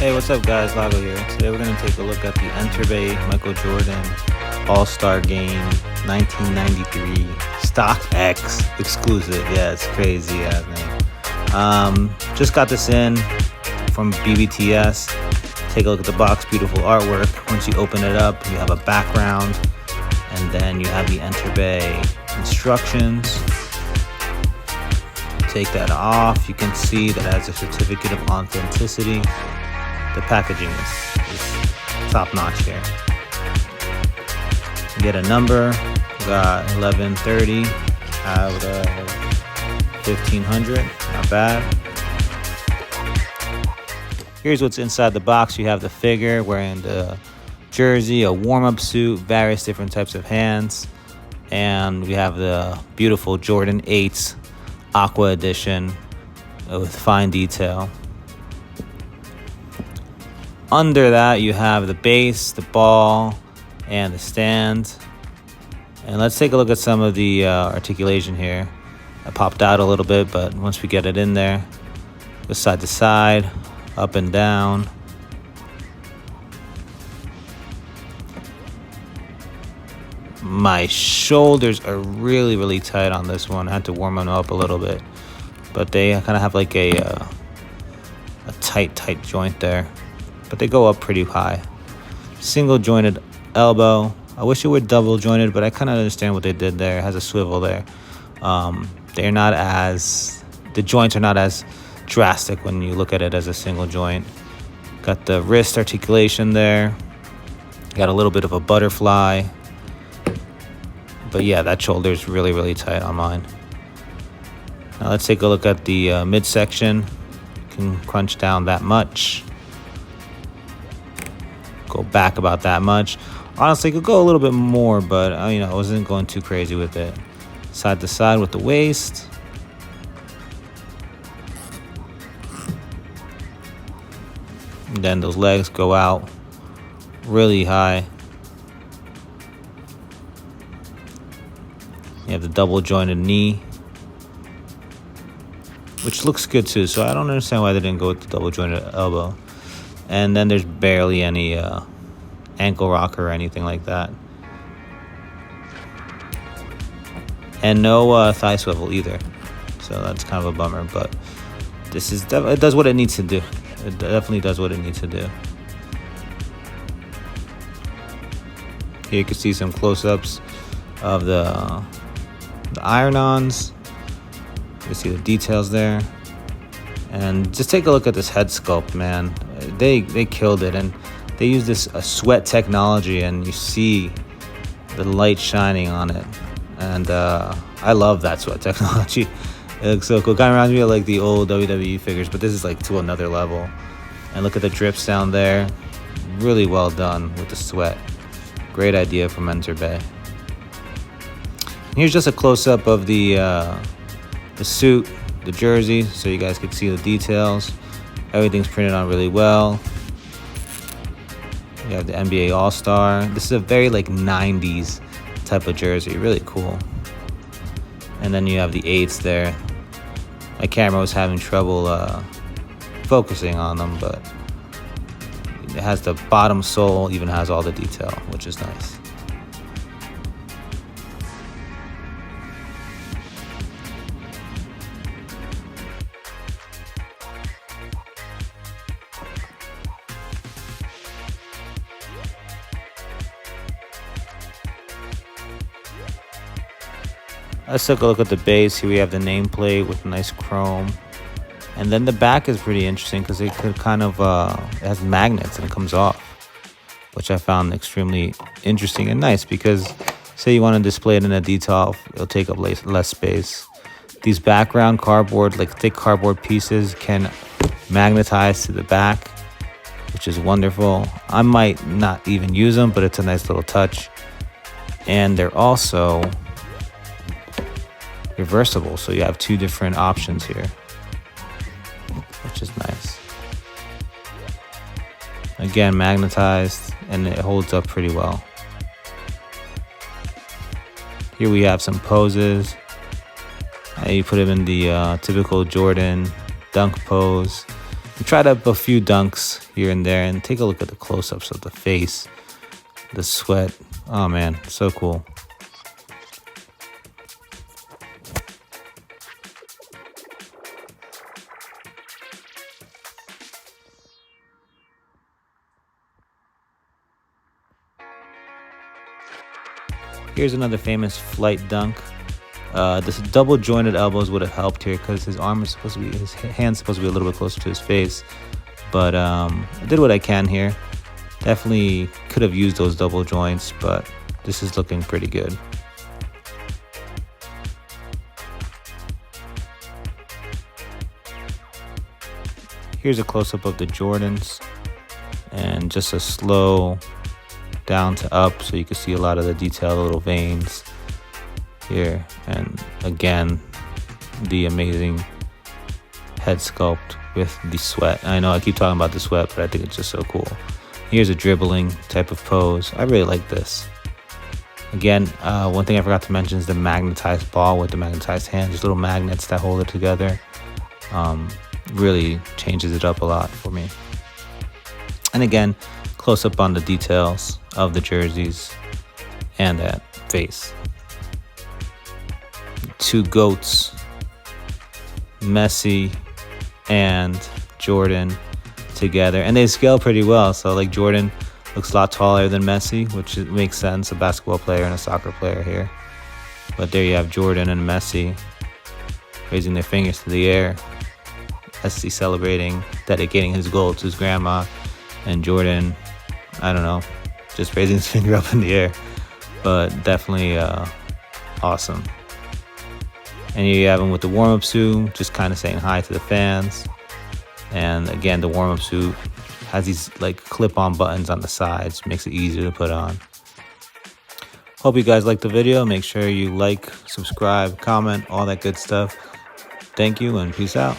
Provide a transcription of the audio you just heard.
Hey, what's up guys, Lago here. Today we're going to take a look at the Enterbay Michael Jordan All-Star Game 1993 StockX exclusive. Yeah, it's crazy, yeah, man. Just got this in from BBTS. Take a look at the box, beautiful artwork. Once you open it up, you have a background, and then you have the Enterbay instructions. Take that off, you can see that it has a certificate of authenticity. The packaging is top notch here. You get a number, got 1130 out of 1500, not bad. Here's what's inside the box. You have the figure wearing the jersey, a warm-up suit, various different types of hands, and we have the beautiful Jordan 8s Aqua Edition with fine detail. Under that, you have the base, the ball, and the stand. And let's take a look at some of the articulation here. I popped out a little bit, but once we get it in there, go side to side, up and down. My shoulders are really, really tight on this one. I had to warm them up a little bit, but they kind of have like a tight joint there. But they go up pretty high. Single jointed elbow. I wish it were double jointed, but I kind of understand what they did there. It has a swivel there. They're not as, the joints are not as drastic when you look at it as a single joint. Got the wrist articulation there. Got a little bit of a butterfly. But yeah, that shoulder is really, really tight on mine. Now let's take a look at the midsection. Can crunch down that much. Go back about that much. Honestly, could go a little bit more, but I wasn't going too crazy with it. Side to side with the waist. And then those legs go out really high. You have the double jointed knee, which looks good too. So I don't understand why they didn't go with the double jointed elbow. And then there's barely any ankle rocker or anything like that. And no thigh swivel either. So that's kind of a bummer, but this is it does what it needs to do. It definitely does what it needs to do. Here you can see some close-ups of the iron-ons. You can see the details there. And just take a look at this head sculpt, man. They killed it, and they used this sweat technology, and you see the light shining on it. And I love that sweat technology. It looks so cool. Kind of reminds me of like the old WWE figures, but this is like to another level. And look at the drips down there. Really well done with the sweat. Great idea from Enterbay. Here's just a close-up of the suit, the jersey, so you guys can see the details. Everything's printed on really well. You have the NBA All-Star. This is a very like 90s type of jersey, really cool. And then you have the 8s there. My camera was having trouble focusing on them, but it has the bottom sole, even has all the detail, which is nice. Let's take a look at the base. Here we have the nameplate with nice chrome. And then the back is pretty interesting because it could kind of, it has magnets and it comes off, which I found extremely interesting and nice because say you want to display it in a detail, it'll take up less space. These background cardboard, like thick cardboard pieces can magnetize to the back, which is wonderful. I might not even use them, but it's a nice little touch. And they're also reversible, so you have two different options here, which is nice. Again, magnetized, and it holds up pretty well. Here we have some poses. You put them in the typical Jordan dunk pose. I tried up a few dunks here and there, and take a look at the close-ups of the face, the sweat. Oh man, so cool. Here's another famous flight dunk. This double jointed elbows would have helped here because his hand's supposed to be a little bit closer to his face. But I did what I can here. Definitely could have used those double joints, but this is looking pretty good. Here's a close-up of the Jordans and just a slow down to up so you can see a lot of the detail, the little veins here. And again, the amazing head sculpt with the sweat. I know I keep talking about the sweat, but I think it's just so cool. Here's a dribbling type of pose. I really like this. Again, one thing I forgot to mention is the magnetized ball with the magnetized hand. Just little magnets that hold it together. Really changes it up a lot for me. And again, close up on the details of the jerseys and that face. Two GOATs, Messi and Jordan together, and they scale pretty well. So like Jordan looks a lot taller than Messi, which makes sense, a basketball player and a soccer player here. But there you have Jordan and Messi raising their fingers to the air. Messi celebrating, dedicating his goal to his grandma, and Jordan, I don't know, just raising his finger up in the air. But definitely awesome. And here you have him with the warm-up suit, just kind of saying hi to the fans. And again, the warm-up suit has these like clip-on buttons on the sides, makes it easier to put on. Hope you guys liked the video. Make sure you like, subscribe, comment, all that good stuff. Thank you and peace out.